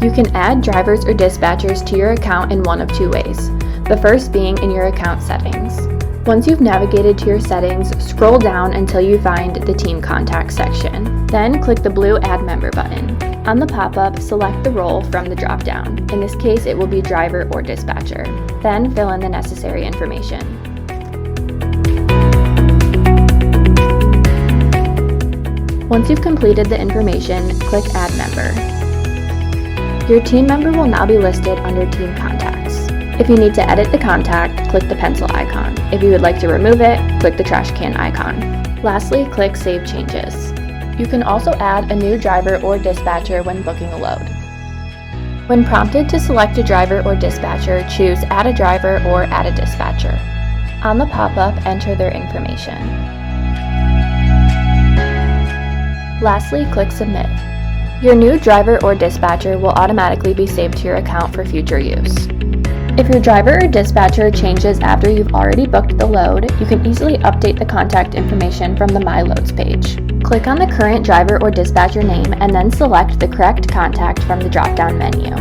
You can add drivers or dispatchers to your account in one of two ways, the first being in your account settings. Once you've navigated to your settings, scroll down until you find the Team Contacts section. Then click the blue Add Member button. On the pop-up, select the role from the drop-down. In this case, it will be driver or dispatcher. Then fill in the necessary information. Once you've completed the information, click Add Member. Your team member will now be listed under Team Contacts. If you need to edit the contact, click the pencil icon. If you would like to remove it, click the trash can icon. Lastly, click Save Changes. You can also add a new driver or dispatcher when booking a load. When prompted to select a driver or dispatcher, choose Add a Driver or Add a Dispatcher. On the pop-up, enter their information. Lastly, click Submit. Your new driver or dispatcher will automatically be saved to your account for future use. If your driver or dispatcher changes after you've already booked the load, you can easily update the contact information from the My Loads page. Click on the current driver or dispatcher name and then select the correct contact from the drop-down menu.